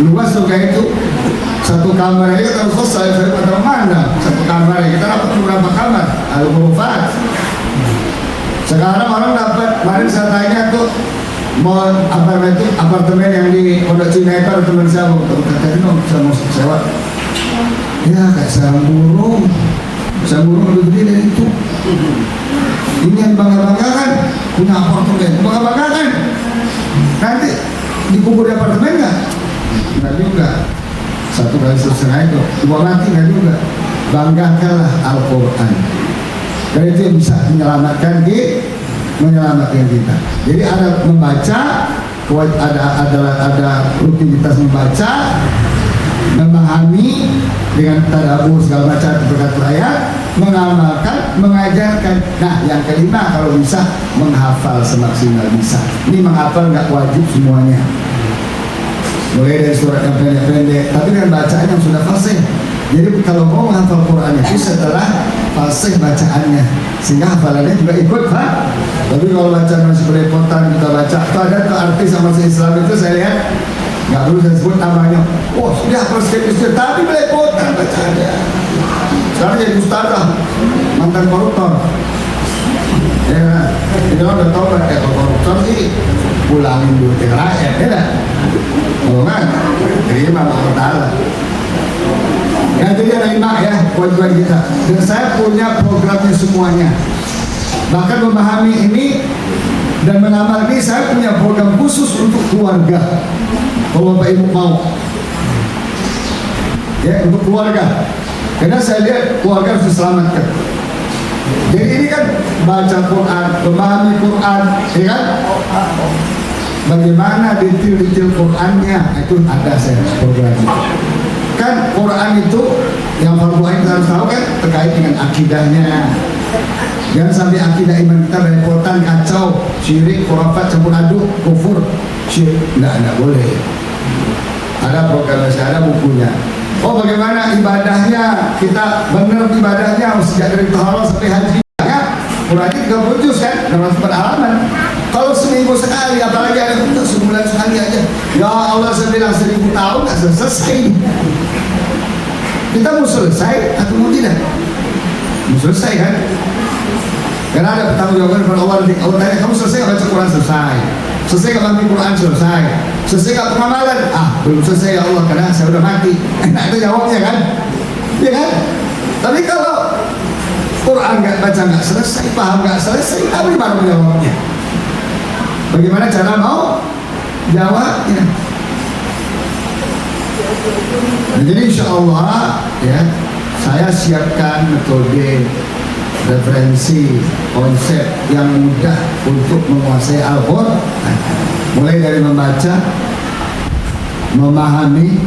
Luas surga itu, satu kamar aja kita harus selesai. Saya pada mana? Satu kamar aja kita dapat beberapa kamar. Al-Ghurfat. Sekarang orang dapat. Kemarin saya tanya tuh, mau apartemen yang di Pondok Cina itu ada teman saya mau saya mau sewa. Ya kayak sarang burung lebih gede dari itu. Ini yang bangga-banggakan punya apartemen, bangga-banggakan. Nanti dikubur di apartemen nggak juga. Satu kali selesai itu, dua mati nggak juga. Banggakanlah Al-Quran. Dan itu yang bisa menyelamatkan kita. Jadi ada membaca, ada rutinitas membaca, memahami dengan tadabbur segala macam berkat ayat, mengamalkan, mengajarkan. Nah, yang kelima kalau bisa menghafal semaksimal bisa. Ini menghafal nggak wajib semuanya. Mulai dari surat yang pendek-pendek, tapi dengan bacaan yang sudah fasih. Jadi kalau mau menghafal Quran itu setelah fasih bacaannya, sehingga hafalannya juga ikut, Pak. Tapi kalau bacaan masih belepotan, kita baca, itu ada tuh artis sama Islam itu saya lihat, nggak perlu saya sebut namanya. Oh, sudah hafal sedikit, tapi belepotan bacaannya. Sekarang jadi ustazah, mantan koruptor. Ya, itu udah tahu kan, koruptor sih pulangin duit rakyat, ya kan? Kalau nggak, terima Allah Ta'ala. Yang jadi ada 5 ya, kewajiban kita. Dan saya punya programnya semuanya. Bahkan memahami ini dan mengamal ini, saya punya program khusus untuk keluarga. Kalau Bapak Ibu mau, ya untuk keluarga. Karena saya lihat keluarga harus diselamatkan. Jadi ini kan baca Quran, memahami Quran, ya kan? Bagaimana detail-detail Qurannya itu ada saya program itu. Kan Quran itu yang fardu ain harus tahu kan terkait dengan akidahnya. Jangan sampai akidah iman kita repotan, kacau, syirik, khurafat, campur aduk, kufur, syirik, enggak boleh. Ada programnya, ada bukunya. Oh bagaimana ibadahnya, kita benar ibadahnya sejak dari taharah sampai haji ya. Qurannya 30 juz kan, 600 halaman. Kalau seminggu sekali, apalagi ada untuk sebulan sekali aja. Ya Allah, saya bilang 1000 tahun nggak selesai. Kita mau selesai atau mau tidak? Mau selesai kan? Karena ada pertanggungjawaban kepada Allah. Allah tanya, kamu selesai nggak baca Quran? Selesai. Selesai nggak baca Quran? Selesai. Selesai nggak pengamalan? Belum selesai ya Allah, karena saya udah mati. Enak itu jawabnya kan? Iya kan? Tapi kalau Quran nggak baca nggak selesai, paham nggak selesai, apa gimana menjawabnya? Bagaimana cara mau jawabnya? Nah, jadi insya Allah ya, saya siapkan metode, referensi, konsep yang mudah untuk menguasai Al-Quran, mulai dari membaca, memahami,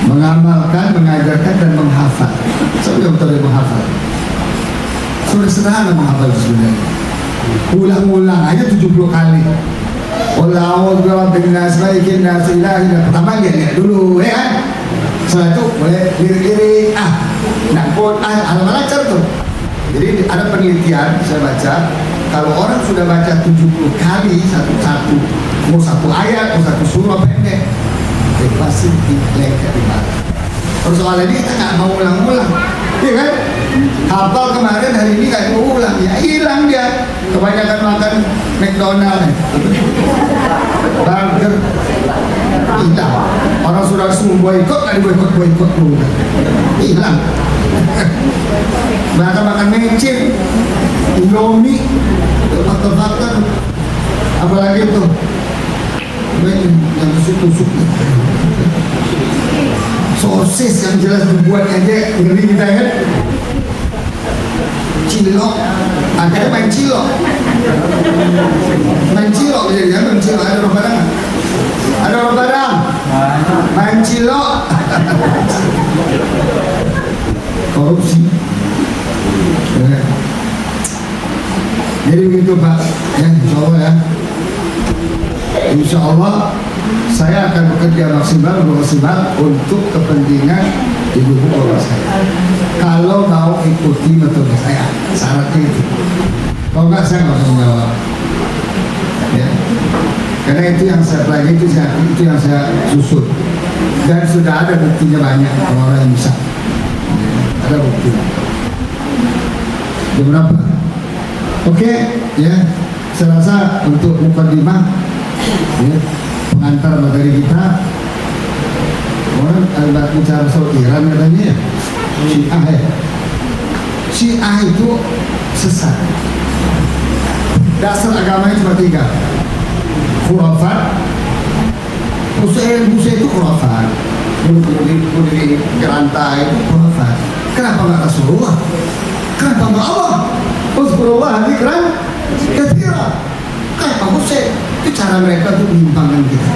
mengamalkan, mengajarkan, dan menghafal. Sudah metode menghafal. Sudah sederhana menghafal sebenarnya. Ulang-ulang aja 70 kali. Wallahu birabbin nas malikin nas ilahin. Pertama lihat dulu ya kan. Setelah itu boleh lirik-lirik nakut halaman lancar tuh. Jadi ada penelitian saya baca, kalau orang sudah baca 70 kali satu-satu, mau satu ayat, mau satu surah pendek, itu pasti lekat di mata. Persoalan ini kita nggak mau ulang-ulang, iya kan? Hafal kemarin, hari ini nggak mau ulang, ya hilang dia. Kebanyakan makan McDonald, burger, hilang. Orang sudah semua boykot, nggak diboykot dulu, hilang. Bahkan makan mecin, Indomie, faktor-faktor, apalagi itu yang tusuk-tusuk, sosis yang jelas dibuat aja ngeri kita kan. Cilok, akhirnya main cilok jadi kan, main cilok. Ada orang Padang nggak? Ada orang Padang main cilok. Korupsi. Jadi begitu Pak ya, insya Allah ya. Insya Allah saya akan bekerja maksimal untuk kepentingan ibu-ibu bapak saya. Kalau mau ikuti metode saya, syaratnya itu. Kalau enggak saya nggak usah menjawab. Ya. Karena itu yang saya pelajari, itu yang saya susun. Dan sudah ada buktinya banyak orang yang bisa. Ada bukti. Jam berapa? Oke, ya. Saya rasa untuk mukadimah, ya, pengantar materi kita, orang ada bicara soal Iran katanya ya. Syiah ya. Syiah itu sesat. Dasar agamanya cuma 3. Khurafat. Musa itu khurafat. Bunuh diri gerantai itu khurafat. Kenapa nggak Rasulullah? Kenapa nggak Allah? Uzkurullah dzikran katsira. Kenapa Musa? Itu cara mereka untuk menyimpangkan kita.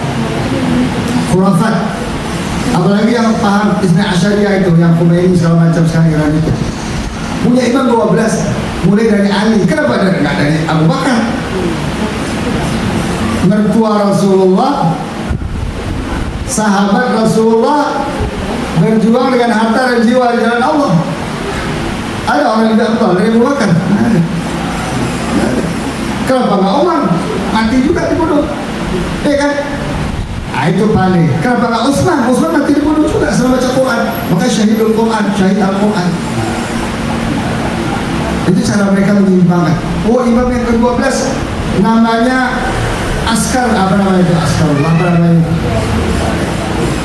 Khurafat. Apalagi yang paham Isna Asyariah itu, yang Khomeini segala macam sekarang Iran itu, punya imam 12, mulai dari Ali. Kenapa nggak dari Abu Bakar? Mertua Rasulullah, sahabat Rasulullah, berjuang dengan harta dan jiwa di jalan Allah. Ada orang yang tidak tahu dari Abu Bakar? Ada. Kenapa nggak Umar? Mati juga dibunuh, ya kan? Nah, itu paling. Kenapa nggak Utsman? Utsman mati dibunuh juga selama baca Quran. Maka syahidul Quran, syahid Al-Quran. Itu cara mereka menyimpangkan. Oh, imam yang ke-12 namanya Askar, apa namanya itu? Askar, apa namanya?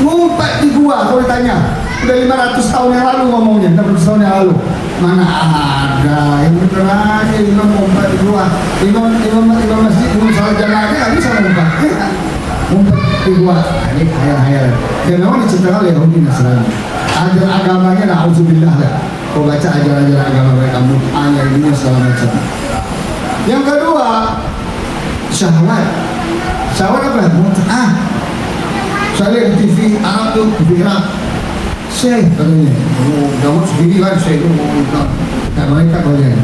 Ngumpet di gua, kalau ditanya. Udah 500 tahun yang lalu ngomongnya, 600 tahun yang lalu. Mana ada yang bener aja imam ngumpet di gua. Imam masjid, imam salat jamaah nggak bisa ngumpet. Ngumpet di gua. Ini khayal-khayal. Dan memang diciptakan oleh Yahudi Nasrani. Ajar agamanya na'udzubillah lah. kau baca ajaran-ajaran agama mereka, mut'anya ini segala macam. Yang kedua, syahwat. Syahwat apa? Mut'ah. Saya lihat di TV Arab tuh, TV Arab. Syekh katanya, kamu segini kan Syekh itu kayak mereka kalian.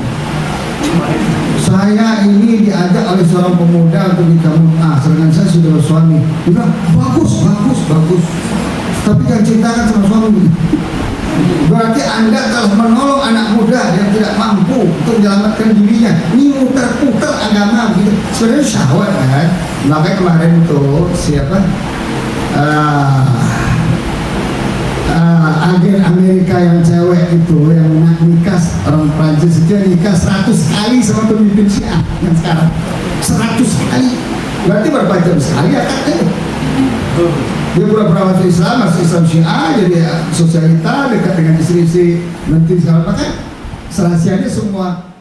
Saya ini diajak oleh seorang pemuda untuk nikah mut'ah, sedangkan saya sudah bersuami. Dia bilang, bagus. Tapi jangan ceritakan sama suami. Berarti Anda telah menolong anak muda yang tidak mampu untuk menyelamatkan dirinya. Ini muter-puter agama gitu. Sebenarnya syahwat kan. Makanya kemarin itu siapa? Agen Amerika yang cewek itu yang nikah, orang Prancis itu nikah 100 kali sama pemimpin Syiah yang sekarang 100 kali. Berarti berapa jam sekali akadnya? Dia pura-pura masuk Islam, masuk Islam Syiah, jadi sosialita dekat dengan istri-istri menteri segala macam. Serahasianya semua